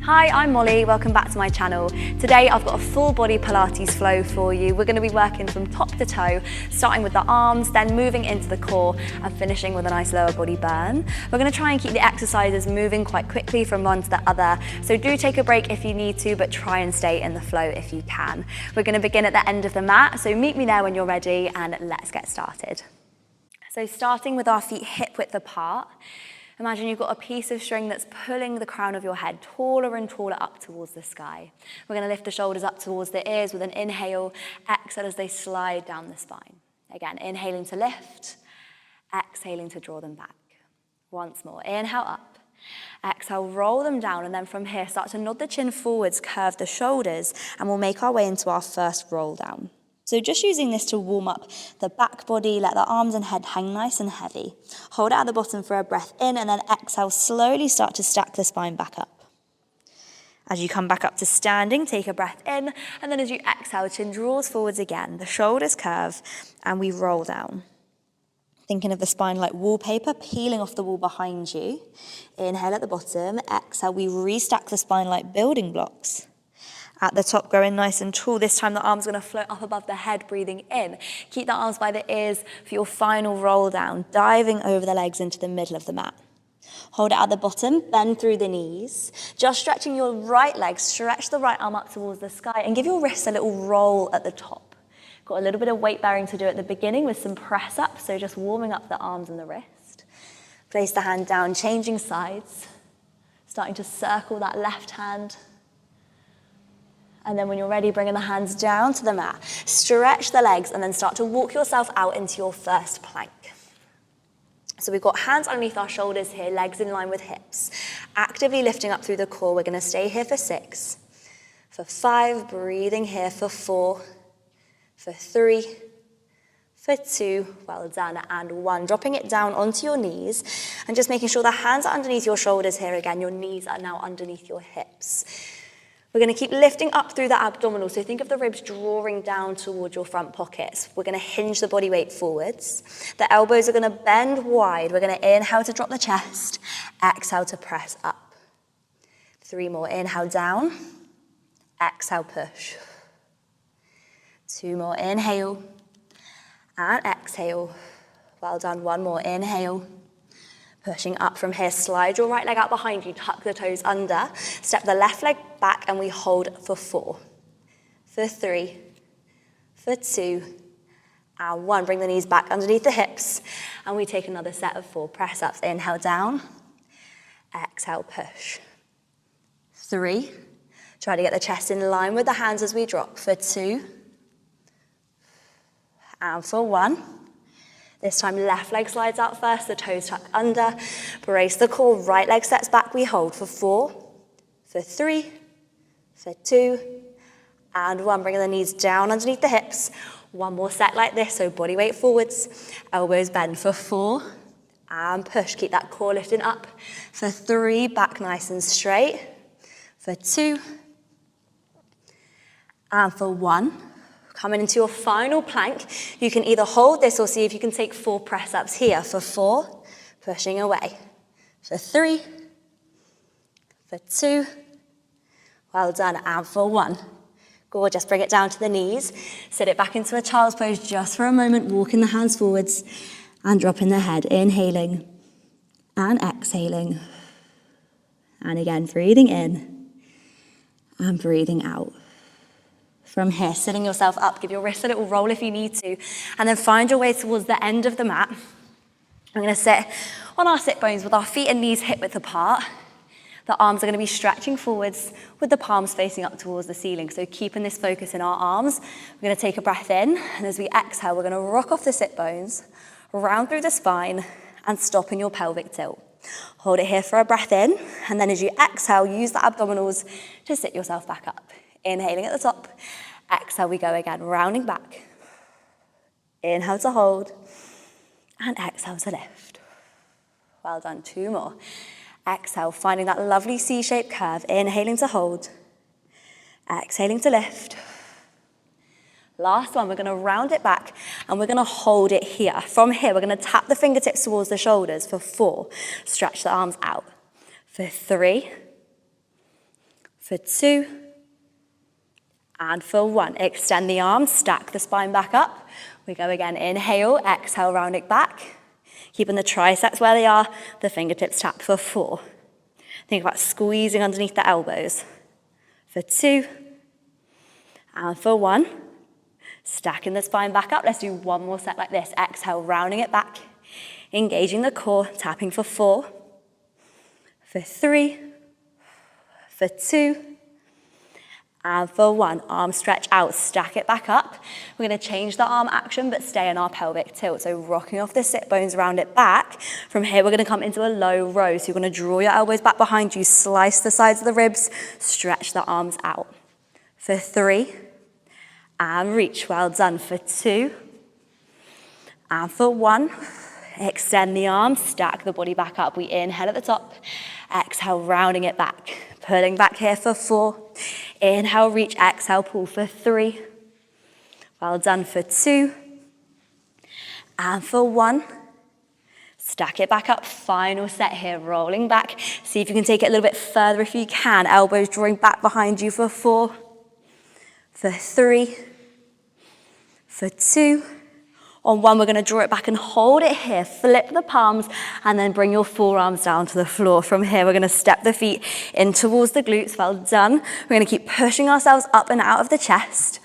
Hi, I'm Molly, welcome back to my channel. Today I've got a full body Pilates flow for you. We're going to be working from top to toe, starting with the arms, then moving into the core and finishing with a nice lower body burn. We're going to try and keep the exercises moving quite quickly from one to the other, so do take a break if you need to, but try and stay in the flow if you can. We're going to begin at the end of the mat, so meet me there when you're ready and let's get started. So starting with our feet hip width apart, imagine you've got a piece of string that's pulling the crown of your head taller and taller up towards the sky. We're going to lift the shoulders up towards the ears with an inhale, exhale as they slide down the spine. Again, inhaling to lift, exhaling to draw them back. Once more, inhale up, exhale, roll them down, and then from here start to nod the chin forwards, curve the shoulders, and we'll make our way into our first roll down. So just using this to warm up the back body, let the arms and head hang nice and heavy. Hold it at the bottom for a breath in, and then exhale, slowly start to stack the spine back up. As you come back up to standing, take a breath in, and then as you exhale, chin draws forwards again, the shoulders curve, and we roll down. Thinking of the spine like wallpaper, peeling off the wall behind you. Inhale at the bottom, exhale, we restack the spine like building blocks. At the top, growing nice and tall. This time the arms are going to float up above the head, breathing in. Keep the arms by the ears for your final roll down, diving over the legs into the middle of the mat. Hold it at the bottom, bend through the knees. Just stretching your right leg, stretch the right arm up towards the sky and give your wrists a little roll at the top. Got a little bit of weight bearing to do at the beginning with some press up, so just warming up the arms and the wrist. Place the hand down, changing sides. Starting to circle that left hand. And then when you're ready, bringing the hands down to the mat. Stretch the legs and then start to walk yourself out into your first plank. So we've got hands underneath our shoulders here, legs in line with hips. Actively lifting up through the core. We're going to stay here for 6, for 5, breathing here for 4, for 3, for 2, well done, and 1. Dropping it down onto your knees and just making sure the hands are underneath your shoulders here again. Your knees are now underneath your hips. We're going to keep lifting up through the abdominal, so think of the ribs drawing down towards your front pockets. We're going to hinge the body weight forwards. The elbows are going to bend wide. We're going to inhale to drop the chest, exhale to press up. 3 more, inhale down, exhale push. 2 more, inhale, and exhale. Well done, 1 more, inhale. Pushing up from here, slide your right leg out behind you, tuck the toes under, step the left leg back, and we hold for 4, for 3, for 2, and 1. Bring the knees back underneath the hips, and we take another set of 4 press-ups. Inhale down, exhale push. 3, try to get the chest in line with the hands as we drop. For 2, and for 1. This time, left leg slides out first, the toes tuck under. Brace the core, right leg steps back, we hold for 4, for 3, for 2, and 1. Bringing the knees down underneath the hips. 1 more set like this, so body weight forwards, elbows bend for 4, and push. Keep that core lifting up. For 3, back nice and straight. For 2, and for 1. Coming into your final plank, you can either hold this or see if you can take 4 press-ups here. For 4, pushing away. For 3, for 2, well done, and for 1. Gorgeous, bring it down to the knees. Sit it back into a child's pose just for a moment, walking the hands forwards and dropping the head. Inhaling and exhaling. And again, breathing in and breathing out. From here, sitting yourself up, give your wrists a little roll if you need to, and then find your way towards the end of the mat. We're going to sit on our sit bones with our feet and knees hip width apart. The arms are going to be stretching forwards with the palms facing up towards the ceiling. So keeping this focus in our arms, we're going to take a breath in, and as we exhale, we're going to rock off the sit bones, round through the spine, and stop in your pelvic tilt. Hold it here for a breath in, and then as you exhale, use the abdominals to sit yourself back up. Inhaling at the top, exhale we go again, rounding back. Inhale to hold, and exhale to lift. Well done, 2 more. Exhale, finding that lovely C-shaped curve, inhaling to hold, exhaling to lift. Last one, we're going to round it back, and we're going to hold it here. From here, we're going to tap the fingertips towards the shoulders for 4. Stretch the arms out. For 3, for 2, and for 1. Extend the arms, stack the spine back up. We go again, inhale, exhale, round it back. Keeping the triceps where they are, the fingertips tap for 4. Think about squeezing underneath the elbows. For 2, and for 1. Stacking the spine back up. Let's do one more set like this. Exhale, rounding it back. Engaging the core, tapping for 4. For 3. For 2. And for 1. Arm stretch out, stack it back up. We're going to change the arm action, but stay in our pelvic tilt. So rocking off the sit bones, round it back. From here, we're going to come into a low row. So you're going to draw your elbows back behind you, slice the sides of the ribs, stretch the arms out. For 3. And reach, well done. For 2. And for 1. Extend the arms, stack the body back up. We inhale at the top. Exhale, rounding it back. Pulling back here for 4. Inhale, reach, exhale, pull for 3. Well done. For 2. And for 1. Stack it back up. Final set here, rolling back. See if you can take it a little bit further if you can. Elbows drawing back behind you for 4. For 3. For 2. On 1, we're going to draw it back and hold it here. Flip the palms and then bring your forearms down to the floor. From here, we're going to step the feet in towards the glutes. Well done. We're going to keep pushing ourselves up and out of the chest.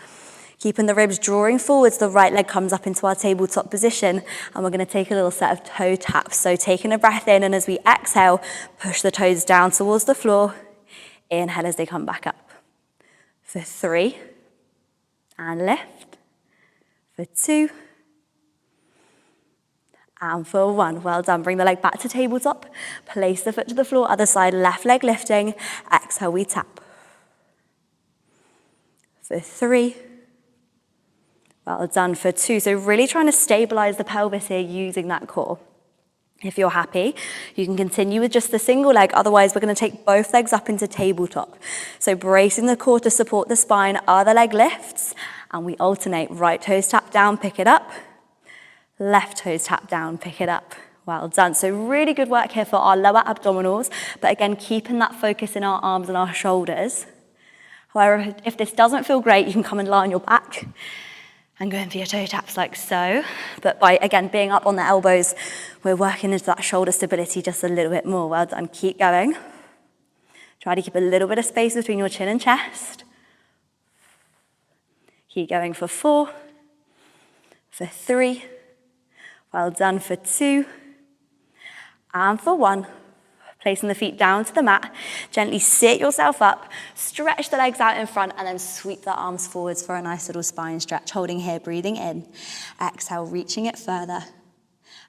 Keeping the ribs drawing forwards, the right leg comes up into our tabletop position. And we're going to take a little set of toe taps. So taking a breath in, and as we exhale, push the toes down towards the floor. Inhale as they come back up. For 3. And lift. For 2. And for 1, well done. Bring the leg back to tabletop. Place the foot to the floor, other side, left leg lifting. Exhale, we tap. For 3. Well done. For 2. So really trying to stabilize the pelvis here using that core. If you're happy, you can continue with just the single leg. Otherwise, we're going to take both legs up into tabletop. So bracing the core to support the spine, other leg lifts, and we alternate. Right toes tap down, pick it up. Left toes tap down, pick it up. Well done. So really good work here for our lower abdominals, but again, keeping that focus in our arms and our shoulders. However, if this doesn't feel great, you can come and lie on your back and go in for your toe taps like so. But by, again, being up on the elbows, we're working into that shoulder stability just a little bit more. Well done. Keep going. Try to keep a little bit of space between your chin and chest. Keep going for 4, for 3, well done. For 2, and for 1. Placing the feet down to the mat. Gently sit yourself up, stretch the legs out in front, and then sweep the arms forwards for a nice little spine stretch. Holding here, breathing in. Exhale, reaching it further.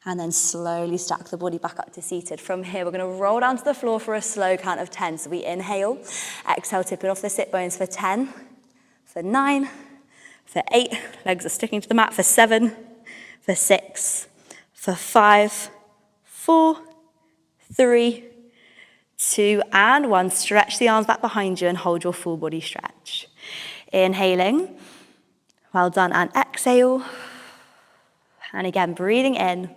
And then slowly stack the body back up to seated. From here, we're going to roll down to the floor for a slow count of 10. So we inhale, exhale, tipping off the sit bones for 10, for 9, for 8. Legs are sticking to the mat for 7, for 6, for 5, 4, 3, 2, and 1. Stretch the arms back behind you and hold your full body stretch. Inhaling. Well done. And exhale. And again, breathing in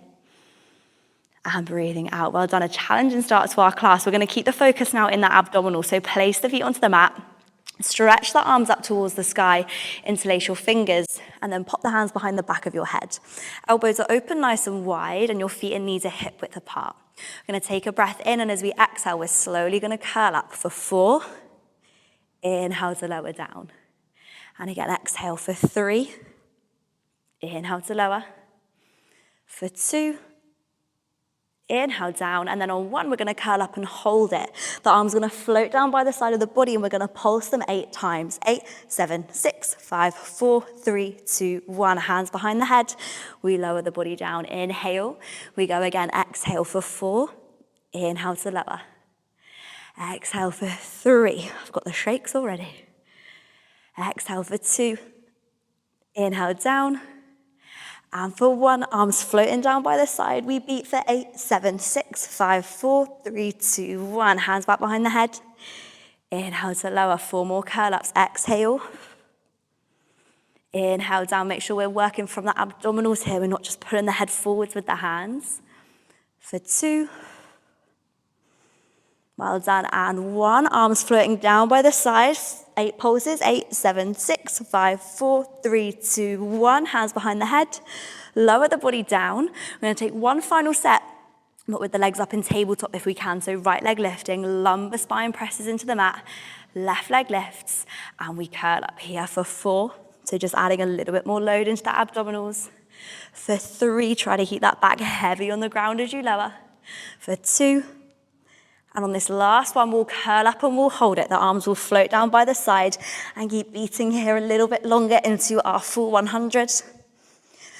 and breathing out. Well done. A challenging start to our class. We're going to keep the focus now in that abdominal. So place the feet onto the mat. Stretch the arms up towards the sky, interlace your fingers, and then pop the hands behind the back of your head. Elbows are open nice and wide, and your feet and knees are hip width apart. We're going to take a breath in, and as we exhale, we're slowly going to curl up for 4. Inhale to lower down. And again, exhale for 3. Inhale to lower. For 2. Inhale down, and then on 1, we're going to curl up and hold it. The arms are going to float down by the side of the body, and we're going to pulse them 8 times. 8, 7, 6, 5, 4, 3, 2, 1. Hands behind the head. We lower the body down. Inhale. We go again. Exhale for 4. Inhale to lower. Exhale for 3. I've got the shakes already. Exhale for 2. Inhale down. And for 1, arms floating down by the side. We beat for 8, 7, 6, 5, 4, 3, 2, 1. Hands back behind the head. Inhale to lower. 4 more curl-ups. Exhale. Inhale down. Make sure we're working from the abdominals here. We're not just pulling the head forwards with the hands. For 2. Well done, and 1, arms floating down by the side, 8 pulses, 8, 7, 6, 5, 4, 3, 2, 1, hands behind the head, lower the body down. We're gonna take one final set, but with the legs up in tabletop if we can, so right leg lifting, lumbar spine presses into the mat, left leg lifts, and we curl up here for 4, so just adding a little bit more load into the abdominals. For 3, try to keep that back heavy on the ground as you lower. For 2, and on this last one, we'll curl up and we'll hold it. The arms will float down by the side and keep beating here a little bit longer into our full 100.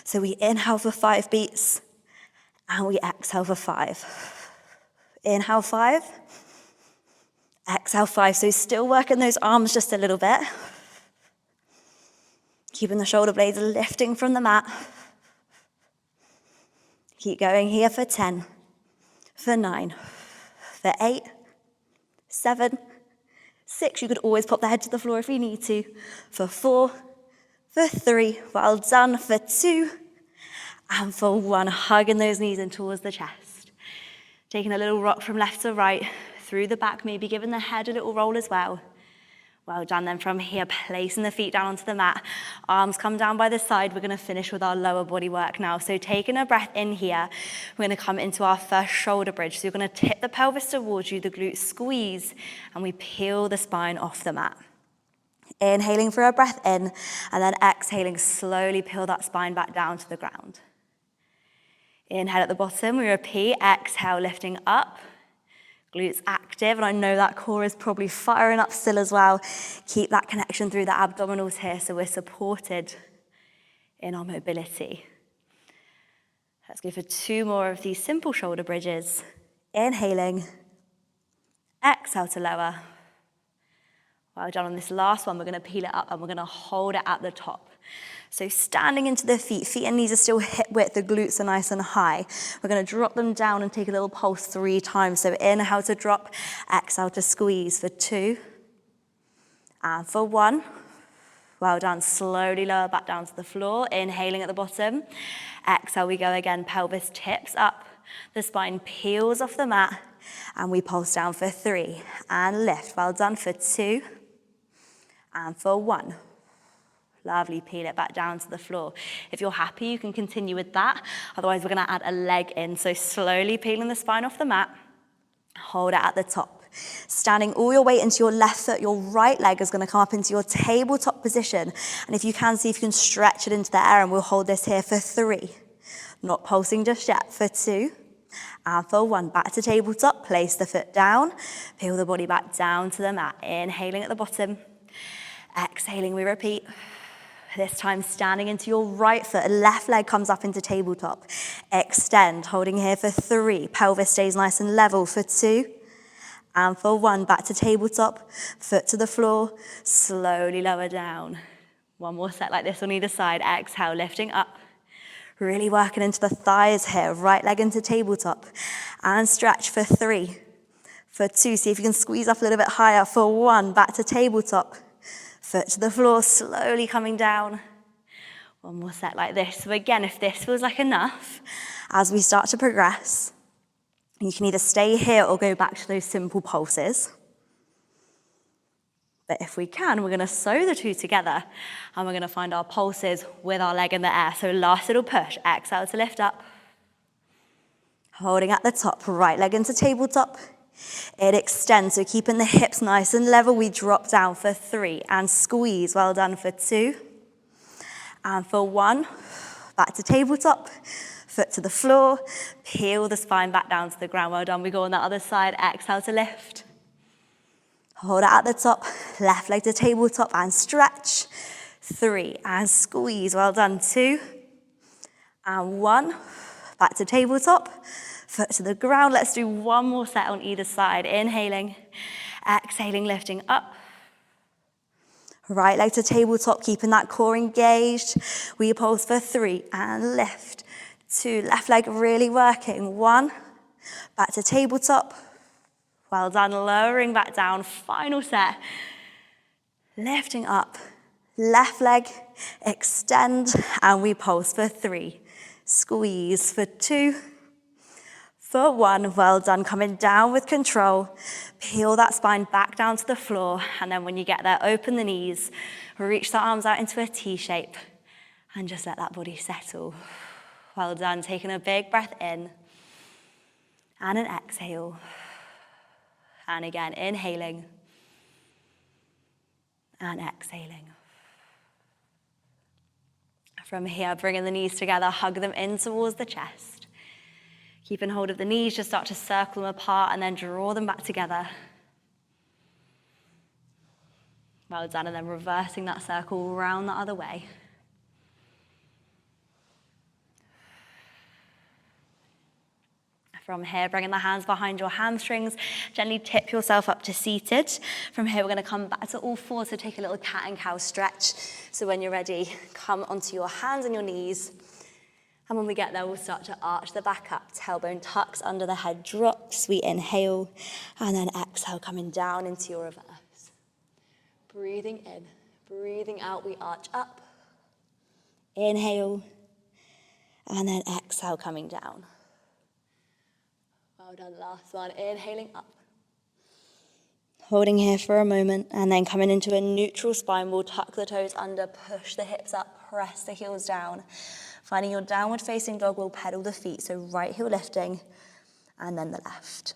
So we inhale for 5 beats and we exhale for 5. Inhale 5, exhale 5. So still working those arms just a little bit. Keeping the shoulder blades lifting from the mat. Keep going here for 10, for 9, for 8, 7, 6, you could always pop the head to the floor if you need to, for 4, for 3, well done, for 2, and for 1, hugging those knees in towards the chest. Taking a little rock from left to right, through the back, maybe giving the head a little roll as well. Well done, then from here, placing the feet down onto the mat, arms come down by the side. We're gonna finish with our lower body work now. So taking a breath in here, we're gonna come into our first shoulder bridge. So you're gonna tip the pelvis towards you, the glutes squeeze, and we peel the spine off the mat. Inhaling for a breath in, and then exhaling, slowly peel that spine back down to the ground. Inhale at the bottom, we repeat, exhale, lifting up. Glutes active, and I know that core is probably firing up still as well. Keep that connection through the abdominals here so we're supported in our mobility. Let's go for 2 more of these simple shoulder bridges. Inhaling, exhale to lower. Well done. On this last one, we're going to peel it up and we're going to hold it at the top. So standing into the feet and knees are still hip width, the glutes are nice and high. We're going to drop them down and take a little pulse 3 times. So inhale to drop, exhale to squeeze for 2, and for 1. Well done, slowly lower back down to the floor, inhaling at the bottom. Exhale, we go again, pelvis tips up, the spine peels off the mat, and we pulse down for 3, and lift. Well done, for 2, and for 1. Lovely, peel it back down to the floor. If you're happy, you can continue with that. Otherwise, we're gonna add a leg in. So slowly peeling the spine off the mat, hold it at the top. Standing all your weight into your left foot, your right leg is gonna come up into your tabletop position. And if you can, see if you can stretch it into the air, and we'll hold this here for 3. Not pulsing just yet, for 2. And for 1, back to tabletop, place the foot down, peel the body back down to the mat. Inhaling at the bottom, exhaling, we repeat. This time standing into your right foot, left leg comes up into tabletop. Extend, holding here for 3. Pelvis stays nice and level for 2. And for 1, back to tabletop, foot to the floor, slowly lower down. 1 more set like this on either side. Exhale, lifting up. Really working into the thighs here. Right leg into tabletop. And stretch for 3. For 2, see if you can squeeze up a little bit higher. For 1, back to tabletop. Foot to the floor, slowly coming down. 1 more set like this. So again, if this feels like enough, as we start to progress, you can either stay here or go back to those simple pulses. But if we can, we're gonna sew the 2 together and we're gonna find our pulses with our leg in the air. So last little push, exhale to lift up. Holding at the top, right leg into tabletop. It extends, so keeping the hips nice and level, we drop down for 3 and squeeze. Well done, for 2. And for 1, back to tabletop, foot to the floor, peel the spine back down to the ground. Well done, we go on the other side, exhale to lift. Hold it at the top, left leg to tabletop and stretch. 3 and squeeze. Well done, 2 and 1, back to tabletop. Foot to the ground. Let's do 1 more set on either side. Inhaling, exhaling, lifting up. Right leg to tabletop, keeping that core engaged. We pulse for 3 and lift. 2, left leg really working. 1, back to tabletop. Well done, lowering back down. Final set. Lifting up, left leg, extend, and we pulse for 3. Squeeze for 2. For 1, well done. Coming down with control. Peel that spine back down to the floor. And then when you get there, open the knees. Reach the arms out into a T shape. And just let that body settle. Well done. Taking a big breath in. And an exhale. And again, inhaling. And exhaling. From here, bringing the knees together, hug them in towards the chest. Keeping hold of the knees, just start to circle them apart and then draw them back together. Well done, and then reversing that circle round the other way. From here, bringing the hands behind your hamstrings, gently tip yourself up to seated. From here, we're going to come back to all fours, so take a little cat and cow stretch. So when you're ready, come onto your hands and your knees. And when we get there, we'll start to arch the back up. Tailbone tucks under the head, drops. We inhale, and then exhale, coming down into your reverse. Breathing in, breathing out, we arch up. Inhale, and then exhale, coming down. Well done, last one, inhaling up. Holding here for a moment, and then coming into a neutral spine. We'll tuck the toes under, push the hips up, press the heels down. Finding your downward facing dog, we'll pedal the feet, so right heel lifting, and then the left.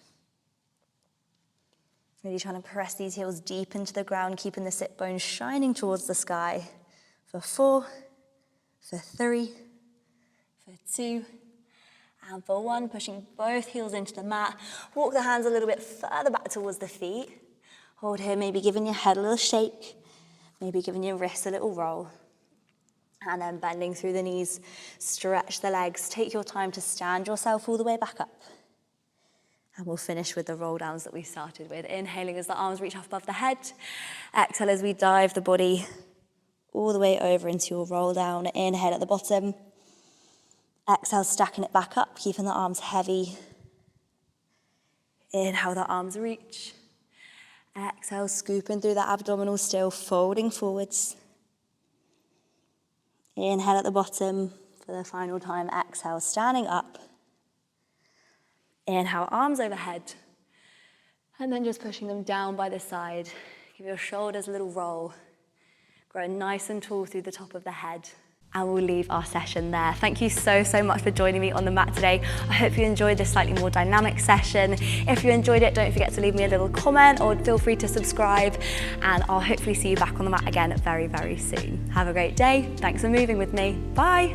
Really trying to press these heels deep into the ground, keeping the sit bones shining towards the sky. For 4, for 3, for 2, and for 1, pushing both heels into the mat. Walk the hands a little bit further back towards the feet. Hold here, maybe giving your head a little shake, maybe giving your wrists a little roll. And then bending through the knees, stretch the legs. Take your time to stand yourself all the way back up. And we'll finish with the roll downs that we started with. Inhaling as the arms reach up above the head. Exhale as we dive the body all the way over into your roll down. Inhale at the bottom. Exhale, stacking it back up, keeping the arms heavy. Inhale, the arms reach. Exhale, scooping through the abdominal still, folding forwards. Inhale at the bottom for the final time. Exhale, standing up. Inhale, arms overhead. And then just pushing them down by the side. Give your shoulders a little roll. Grow nice and tall through the top of the head. And we'll leave our session there. Thank you so much for joining me on the mat today. I hope you enjoyed this slightly more dynamic session. If you enjoyed it, don't forget to leave me a little comment or feel free to subscribe, and I'll hopefully see you back on the mat again very soon. Have a great day. Thanks for moving with me. Bye.